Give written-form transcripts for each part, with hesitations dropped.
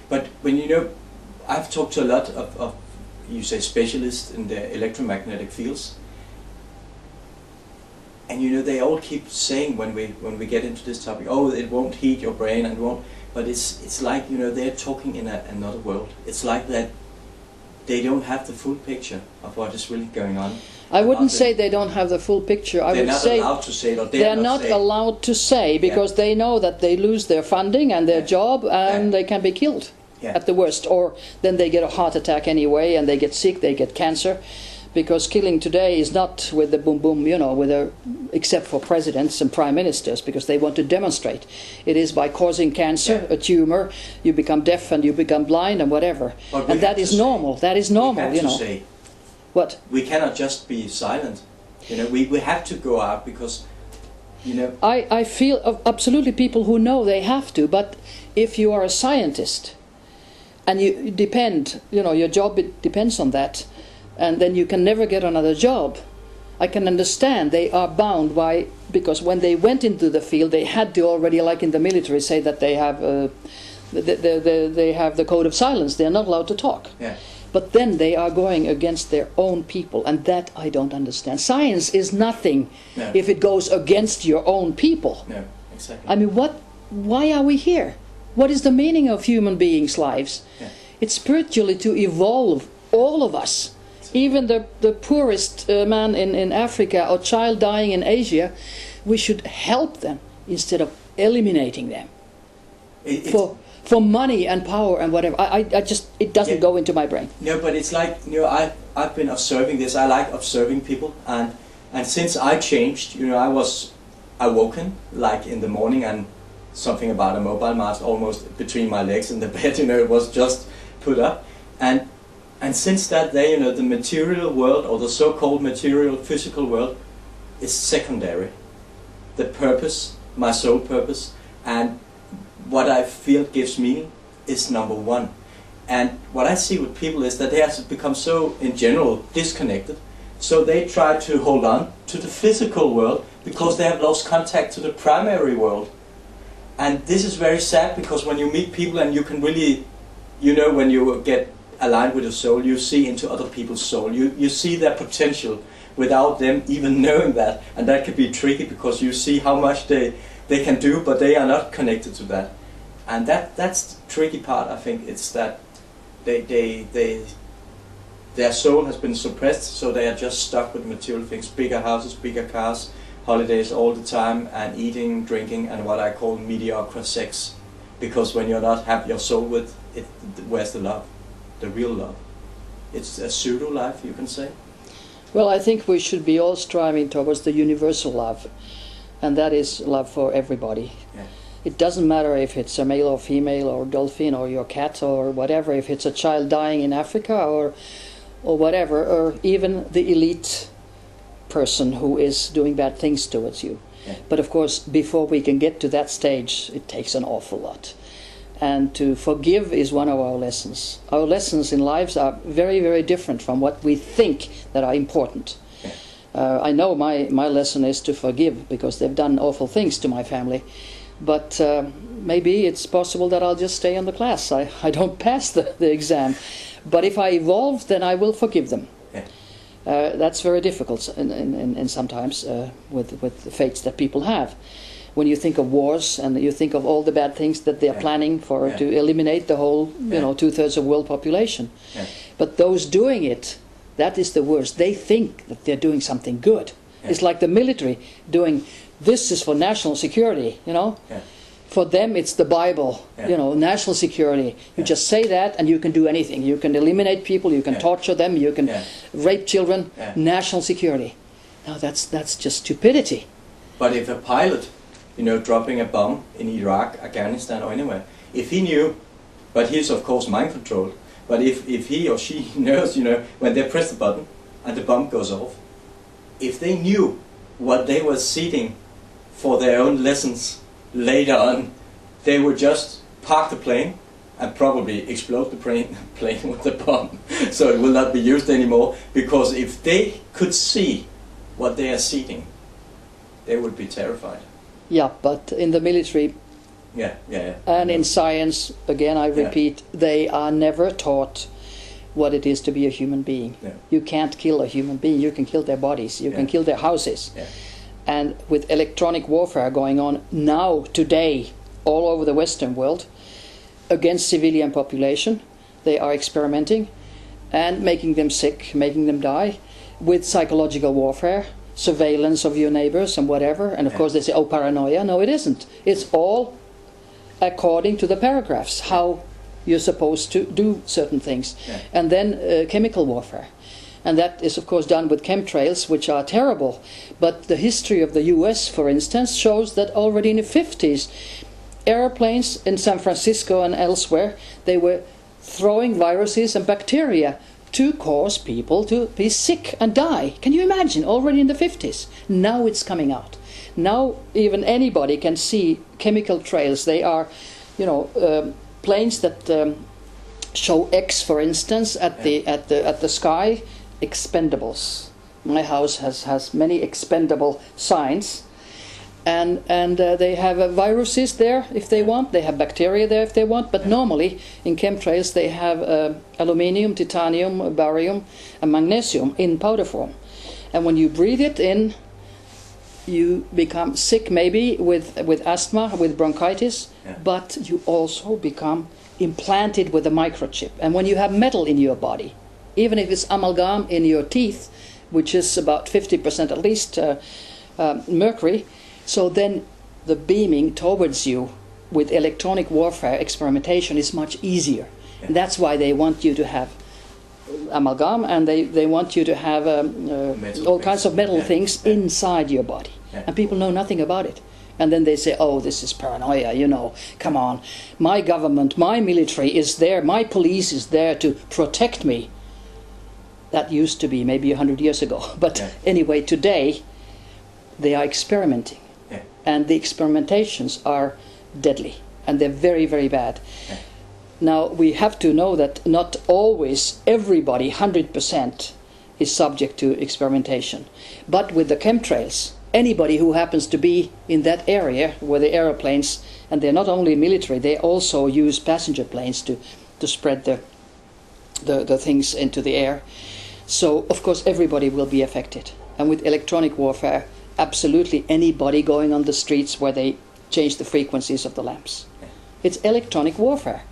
But when you know, I've talked to a lot of you say specialists in the electromagnetic fields, and you know they all keep saying when we get into this topic, oh, it won't heat your brain and it won't. But it's like, you know, they're talking in another world. It's like that they don't have the full picture of what is really going on. I wouldn't say they don't have the full picture. I would say they're not allowed to say it, or they're not allowed to say, because they know that they lose their funding and their job, and they can be killed at the worst, or then they get a heart attack anyway, and they get sick, they get cancer. Because killing today is not with the boom boom, you know, except for presidents and prime ministers, because they want to demonstrate. It is by causing cancer, a tumor, you become deaf and you become blind and whatever. And that is normal. That is normal, you know. What? We cannot just be silent. You know, we have to go out, because, you know. I feel absolutely people who know they have to, but if you are a scientist and you depend, you know, your job depends on that, and then you can never get another job. I can understand they are bound by, because when they went into the field, they had to already, like in the military, say that they have they have the code of silence. They are not allowed to talk. But then they are going against their own people, and that I don't understand. Science is nothing if it goes against your own people. No, exactly. I mean, why are we here? What is the meaning of human beings' lives? It's spiritually to evolve, all of us. Even the poorest man in Africa or child dying in Asia, we should help them instead of eliminating them for money and power and whatever. I just, it doesn't go into my brain. No, but it's like, you know, I've been observing this. I like observing people, and since I changed, you know, I was awoken like in the morning, and something about a mobile mast almost between my legs in the bed, you know, it was just put up, and since that day, you know, the material world, or the so-called material physical world, is secondary. The purpose, my soul purpose, and what I feel gives meaning is number one. And what I see with people is that they have become so, in general, disconnected. So they try to hold on to the physical world because they have lost contact to the primary world. And this is very sad, because when you meet people and you can really, you know, when you get aligned with your soul, you see into other people's soul. You see their potential without them even knowing that. And that can be tricky, because you see how much they can do, but they are not connected to that. And that's the tricky part, I think. It's that their soul has been suppressed, so they are just stuck with material things, bigger houses, bigger cars, holidays all the time, and eating, drinking, and what I call mediocre sex. Because when you not have your soul with it, where's the love? The real love. It's a pseudo life, you can say. Well, I think we should be all striving towards the universal love, and that is love for everybody. It doesn't matter if it's a male or female, or dolphin, or your cat, or whatever, if it's a child dying in Africa, or whatever, or even the elite person who is doing bad things towards you. But of course, before we can get to that stage, it takes an awful lot. And to forgive is one of our lessons. Our lessons in lives are very, very different from what we think that are important. I know my lesson is to forgive, because they've done awful things to my family. But maybe it's possible that I'll just stay on the class. I don't pass the exam. But if I evolve, then I will forgive them. That's very difficult in sometimes with the fates that people have. When you think of wars, and you think of all the bad things that they are planning to eliminate the whole, you know, 2/3 of world population. But those doing it, that is the worst. They think that they're doing something good. It's like the military doing, this is for national security, you know. For them it's the Bible, you know, national security. You just say that and you can do anything. You can eliminate people, you can torture them, you can rape children. National security. Now that's just stupidity. But if a pilot, you know, dropping a bomb in Iraq, Afghanistan, or anywhere, if he knew, but he's of course mind controlled, but if he or she knows, you know, when they press the button and the bomb goes off, if they knew what they were seeding for their own lessons later on, they would just park the plane and probably explode the plane with the bomb, so it will not be used anymore. Because if they could see what they are seeding, they would be terrified. Yeah, but in the military, Yeah, yeah, yeah. And in science, again, I repeat, they are never taught what it is to be a human being. Yeah. You can't kill a human being. You can kill their bodies. You can kill their houses. Yeah. And with electronic warfare going on now, today, all over the Western world, against civilian population, they are experimenting and making them sick, making them die, with psychological warfare, surveillance of your neighbors and whatever. And of course they say, oh, paranoia. No, it isn't. It's all according to the paragraphs, how you're supposed to do certain things. Yeah. And then chemical warfare. And that is, of course, done with chemtrails, which are terrible. But the history of the US, for instance, shows that already in the 50s, airplanes in San Francisco and elsewhere, they were throwing viruses and bacteria to cause people to be sick and die. Can you imagine? Already in the 50s. Now it's coming out. Now even anybody can see chemical trails. They are, planes that show X, for instance, at the sky. Expendables. My house has many expendable signs, and they have viruses there if they want. They have bacteria there if they want. But normally in chemtrails they have aluminium, titanium, barium, and magnesium in powder form. And when you breathe it in, you become sick, maybe with asthma, with bronchitis, but you also become implanted with a microchip. And when you have metal in your body, even if it's amalgam in your teeth, which is about 50% at least mercury, so then the beaming towards you with electronic warfare experimentation is much easier. And that's why they want you to have amalgam, and they want you to have all kinds of metal things inside your body. And people know nothing about it. And then they say, oh, this is paranoia, come on. My government, my military is there, my police is there to protect me. That used to be maybe 100 years ago. But anyway, today they are experimenting. And the experimentations are deadly. And they're very, very bad. Now, we have to know that not always everybody, 100%, is subject to experimentation. But with the chemtrails, anybody who happens to be in that area where the aeroplanes, and they're not only military, they also use passenger planes to spread the things into the air. So, of course, everybody will be affected. And with electronic warfare, absolutely anybody going on the streets where they change the frequencies of the lamps. It's electronic warfare.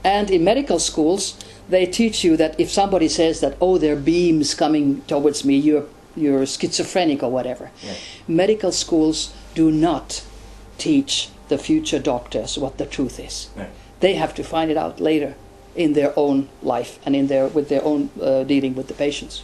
And in medical schools, they teach you that if somebody says that, oh, there are beams coming towards me, you're schizophrenic or whatever. Medical schools do not teach the future doctors what the truth is. They have to find it out later in their own life and with their own dealing with the patients.